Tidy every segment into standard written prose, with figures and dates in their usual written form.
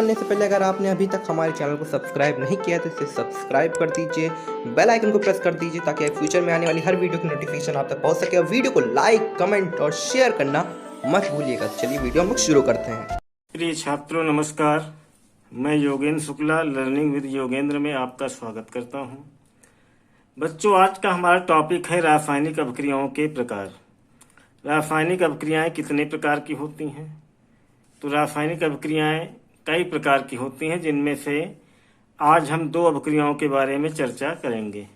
करने से पहले अगर आपने अभी तक हमारे चैनल को सब्सक्राइब नहीं किया तो इसे सब्सक्राइब कर दीजिए, बेल आइकन को प्रेस कर दीजिए ताकि फ्यूचर में आने वाली हर वीडियो की नोटिफिकेशन आप तक पहुंच सके। और वीडियो को लाइक, कमेंट और शेयर करना मत भूलिएगा। चलिए वीडियो हम लोग शुरू करते हैं। प्रिय छात्रों नमस्कार, मैं योगेंद्र शुक्ला लर्निंग विद योगेंद्र में आपका स्वागत करता हूं। बच्चों, आज का हमारा टॉपिक है रासायनिक अभिक्रियाओं के प्रकार। रासायनिक अभिक्रियाएं कितने प्रकार की होती हैं? तो रासायनिक अभिक्रियाएं कई प्रकार की होती हैं, जिनमें से आज हम दो अभिक्रियाओं के बारे में चर्चा करेंगे।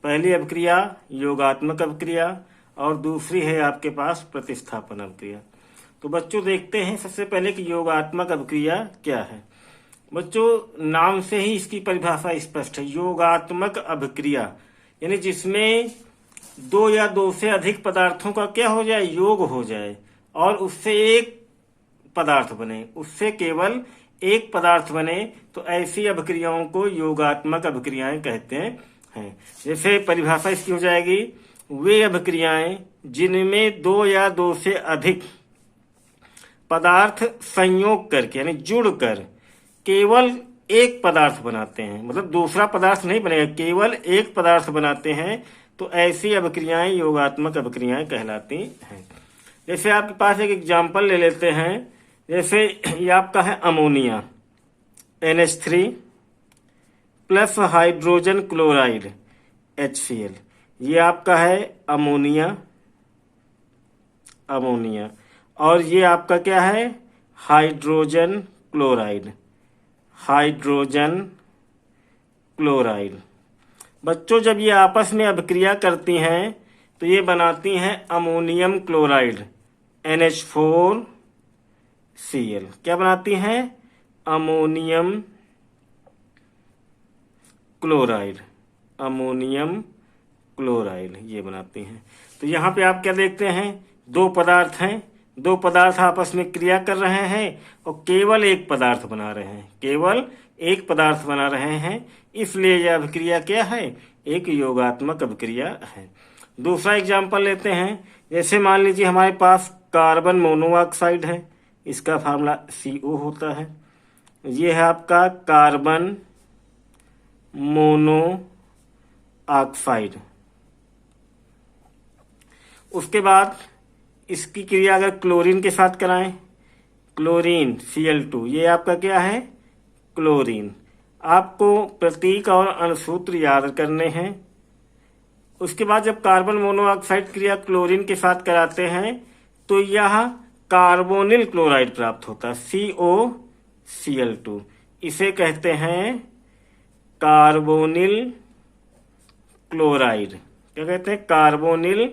पहली अभिक्रिया योगात्मक अभिक्रिया और दूसरी है आपके पास प्रतिस्थापन अभिक्रिया। तो बच्चों देखते हैं सबसे पहले कि योगात्मक अभिक्रिया क्या है। बच्चों, नाम से ही इसकी परिभाषा स्पष्ट है। योगात्मक अभिक्रिया यानी जिसमें दो या दो से अधिक पदार्थों का क्या हो जाए, योग हो जाए और उससे एक पदार्थ बने, उससे केवल एक पदार्थ बने, तो ऐसी अभिक्रियाओं को योगात्मक अभिक्रियाएं कहते हैं। जैसे परिभाषा इसकी हो जाएगी, वे अभिक्रियाएं जिनमें दो या दो से अधिक पदार्थ संयोग करके यानी जुड़कर केवल एक पदार्थ बनाते हैं, मतलब दूसरा पदार्थ नहीं बनेगा, केवल एक पदार्थ बनाते हैं, तो ऐसी अभिक्रियाएं योगात्मक अभिक्रियाएं कहलाती हैं। जैसे आपके पास एक एग्जाम्पल ले लेते हैं। जैसे ये आपका है ammonia NH3 plus hydrogen chloride HCl। ये आपका है अमोनिया और ये आपका क्या है, हाइड्रोजन क्लोराइड। बच्चों, जब ये आपस में अभिक्रिया करती हैं तो ये बनाती हैं अमोनियम क्लोराइड NH4Cl। क्या बनाती हैं? अमोनियम क्लोराइड ये बनाती हैं। तो यहाँ पे आप क्या देखते हैं, दो पदार्थ हैं, दो पदार्थ आपस में क्रिया कर रहे हैं और केवल एक पदार्थ बना रहे हैं, इसलिए यह अभिक्रिया क्या है, एक योगात्मक अभिक्रिया है। दूसरा एग्जाम्पल लेते हैं। जैसे मान लीजिए हमारे पास कार्बन मोनोऑक्साइड है, इसका फार्मूला CO होता है। ये है आपका कार्बन मोनोऑक्साइड। उसके बाद इसकी क्रिया अगर क्लोरीन के साथ कराएं, क्लोरीन Cl2, ये आपका क्या है, क्लोरीन। आपको प्रतीक और अणुसूत्र याद करने हैं। उसके बाद जब कार्बन मोनोऑक्साइड क्रिया क्लोरीन के साथ कराते हैं तो यह कार्बोनिल क्लोराइड प्राप्त होता है, COCl2। इसे कहते हैं कार्बोनिल क्लोराइड। क्या कहते हैं? Carbonyl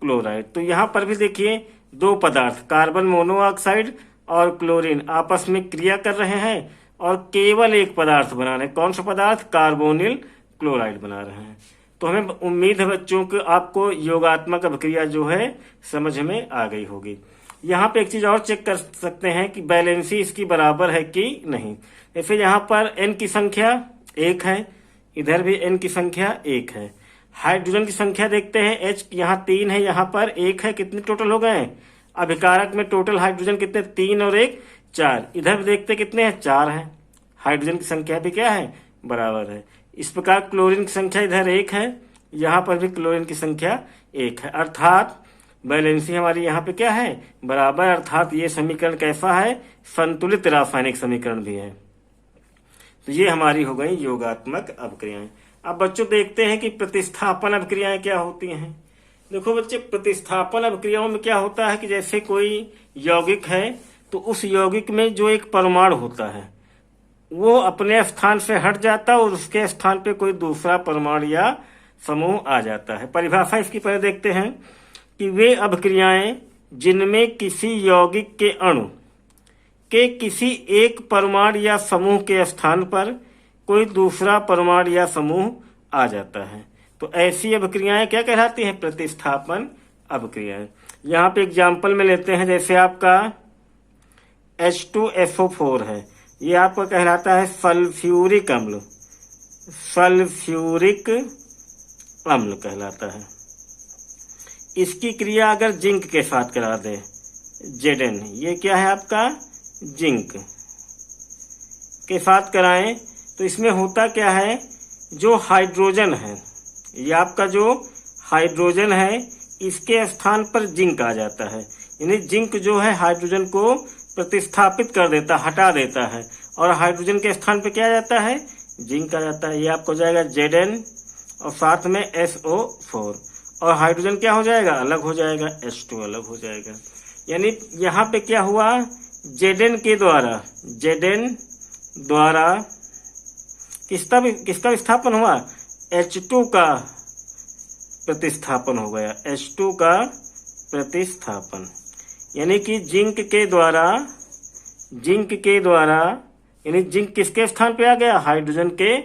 chloride. तो यहां पर भी देखिए दो पदार्थ कार्बन मोनोऑक्साइड और क्लोरीन आपस में क्रिया कर रहे हैं और केवल एक पदार्थ बना रहे हैं। कौन सा पदार्थ? कार्बोनिल क्लोराइड बना रहे हैं। तो हमें उम्मीद है बच्चों को आपको योगात्मक अभिक्रिया जो है समझ में आ गई होगी। यहाँ पे एक चीज और चेक कर सकते हैं कि बैलेंसी इसकी बराबर है कि नहीं। जैसे यहाँ पर N की संख्या 1 है, इधर भी N की संख्या 1 है। हाइड्रोजन की संख्या देखते हैं, H यहाँ 3 है, यहाँ पर 1 है, कितने टोटल हो गए? अभिकारक में टोटल हाइड्रोजन कितने? 3 और 1 4। इधर भी देखते कितने हैं? 4 है। हाइड्रोजन की संख्या भी क्या है, बराबर है। इस प्रकार क्लोरीन की संख्या इधर 1 है, यहाँ पर भी क्लोरीन की संख्या 1 है, अर्थात बैलेंसी हमारी यहाँ पे क्या है, बराबर। अर्थात ये समीकरण कैसा है, संतुलित रासायनिक समीकरण भी है। तो ये हमारी हो गई योगात्मक अभिक्रियाएं। अब बच्चों देखते हैं कि प्रतिस्थापन अभिक्रियाएं क्या होती हैं। देखो बच्चे, प्रतिस्थापन अभिक्रियाओं में क्या होता है कि जैसे कोई यौगिक है तो उस यौगिक में जो एक परमाणु होता है वो अपने स्थान से हट जाता है और उसके स्थान पे कोई दूसरा परमाणु या समूह आ जाता है। परिभाषा इसकी पहले देखते हैं कि वे अभिक्रियाएं जिनमें किसी यौगिक के अणु के किसी एक परमाणु या समूह के स्थान पर कोई दूसरा परमाणु या समूह आ जाता है, तो ऐसी अभिक्रियाएं क्या कहलाती हैं, प्रतिस्थापन अभिक्रियाएं। यहाँ पे एग्जाम्पल में लेते हैं। जैसे आपका H2SO4 है, ये आपका कहलाता है सल्फ्यूरिक अम्ल कहलाता है। इसकी क्रिया अगर जिंक के साथ करा दे, Zn, ये क्या है आपका, जिंक। के साथ कराएं तो इसमें होता क्या है, जो हाइड्रोजन है, ये आपका जो हाइड्रोजन है इसके स्थान पर जिंक आ जाता है। यानी जिंक जो है हाइड्रोजन को प्रतिस्थापित कर देता, हटा देता है, और हाइड्रोजन के स्थान पर क्या आ जाता है, जिंक आ जाता है। ये आपको हो जाएगा Zn और साथ में SO4, और हाइड्रोजन क्या हो जाएगा, अलग हो जाएगा, H2 अलग हो जाएगा। यानी यहाँ पे क्या हुआ, Zn द्वारा किसका विस्थापन हुआ, H2 का प्रतिस्थापन हो गया, H2 का प्रतिस्थापन। यानी कि जिंक के द्वारा यानी जिंक किसके स्थान पे आ गया, हाइड्रोजन के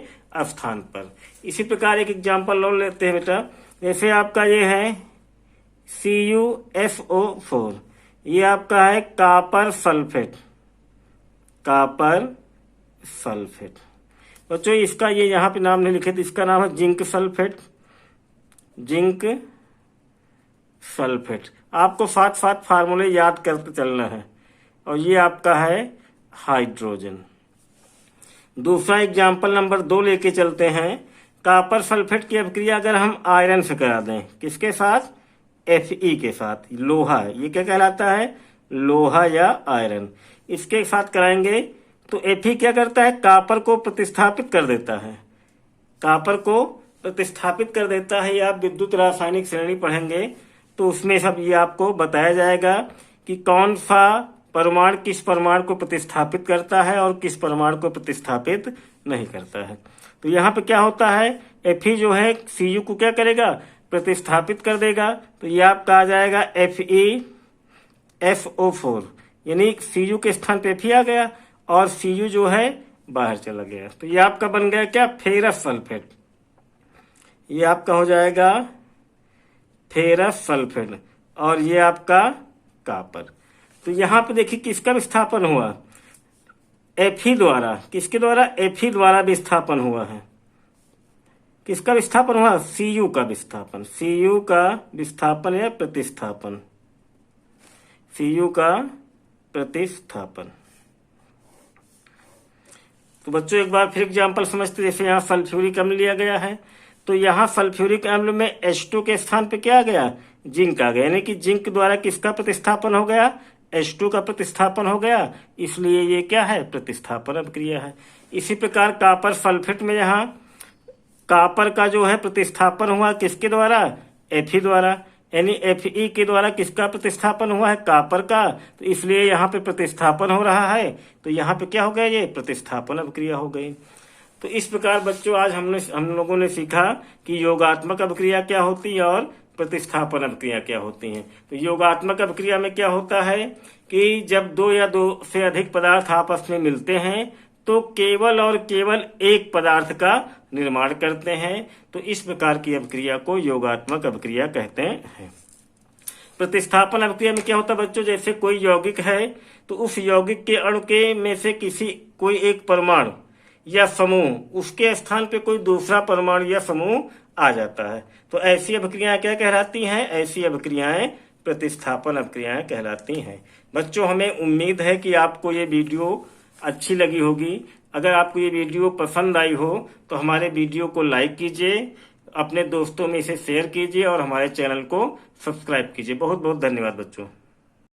स्थान पर। इसी प्रकार एक एग्जांपल और लेते हैं बेटा। जैसे आपका ये है CuSO4, ये आपका है कॉपर सल्फेट। बच्चों इसका ये यहाँ पे नाम नहीं लिखे, तो इसका नाम है जिंक सल्फेट। आपको साथ फार्मूले याद करते चलना है। और ये आपका है हाइड्रोजन। दूसरा एग्जाम्पल नंबर 2 लेके चलते हैं। कॉपर सल्फेट की अभिक्रिया अगर हम आयरन से करा दें, किसके साथ, Fe के साथ, लोहा, ये क्या कहलाता है, लोहा या आयरन, इसके साथ कराएंगे तो Fe क्या करता है, कॉपर को प्रतिस्थापित कर देता है। ये आप विद्युत रासायनिक श्रेणी पढ़ेंगे तो उसमें सब ये आपको बताया जाएगा कि कौन सा परमाणु किस परमाणु को प्रतिस्थापित करता है और किस परमाणु को प्रतिस्थापित नहीं करता है। तो यहाँ पे क्या होता है, Fe जो है Cu को क्या करेगा, प्रतिस्थापित कर देगा। तो ये आपका आ जाएगा FeSO4, यानी Cu के स्थान पे Fe आ गया और Cu जो है बाहर चला गया। तो ये आपका बन गया क्या, फेरस सल्फेट। ये आपका हो जाएगा फेरस सल्फेट और ये आपका कॉपर। तो यहाँ पे देखिए किसका विस्थापन हुआ, Fe द्वारा, किसके द्वारा, Fe द्वारा विस्थापन हुआ है। किसका विस्थापन हुआ, Cu का विस्थापन या प्रतिस्थापन, Cu का प्रतिस्थापन। तो बच्चों एक बार फिर एग्जाम्पल समझते। जैसे यहाँ सल्फ्यूरिक अम्ल लिया गया है, तो यहाँ सल्फ्यूरिक अम्ल में H2 के स्थान पे क्या आ गया, जिंक आ गया। यानी कि जिंक द्वारा किसका प्रतिस्थापन हो गया, H2 का प्रतिस्थापन हो गया, इसलिए ये क्या है, प्रतिस्थापन अभिक्रिया है। इसी प्रकार कॉपर सल्फेट में यहाँ कॉपर का जो है प्रतिस्थापन हुआ किसके द्वारा, Fe द्वारा, यानी Fe के द्वारा किसका प्रतिस्थापन हुआ है, कॉपर का, तो इसलिए यहाँ पे प्रतिस्थापन हो रहा है। तो यहाँ पे क्या हो गया, ये प्रतिस्थापन अभिक्रिया हो गई। तो इस प्रकार बच्चों आज हम लोगों ने सीखा कि योगात्मक अभिक्रिया क्या होती है और प्रतिस्थापन अभिक्रिया क्या होती है। तो योगात्मक अभिक्रिया में क्या होता है कि जब 2 या 2 से अधिक पदार्थ आपस में मिलते हैं तो केवल और केवल एक पदार्थ का निर्माण करते हैं। तो इस प्रकार की अभिक्रिया को योगात्मक अभिक्रिया कहते हैं। प्रतिस्थापन अभिक्रिया में क्या होता है बच्चों, जैसे कोई यौगिक है तो उस यौगिक के अणु के में से कोई एक परमाणु या समूह, उसके स्थान पे कोई दूसरा परमाणु या समूह आ जाता है। तो ऐसी अभिक्रियाएं क्या कहलाती हैं, ऐसी अभिक्रियाएं प्रतिस्थापन अभिक्रियाएं कहलाती हैं। बच्चों हमें उम्मीद है कि आपको ये वीडियो अच्छी लगी होगी। अगर आपको ये वीडियो पसंद आई हो तो हमारे वीडियो को लाइक कीजिए, अपने दोस्तों में इसे शेयर कीजिए और हमारे चैनल को सब्सक्राइब कीजिए। बहुत बहुत धन्यवाद बच्चों।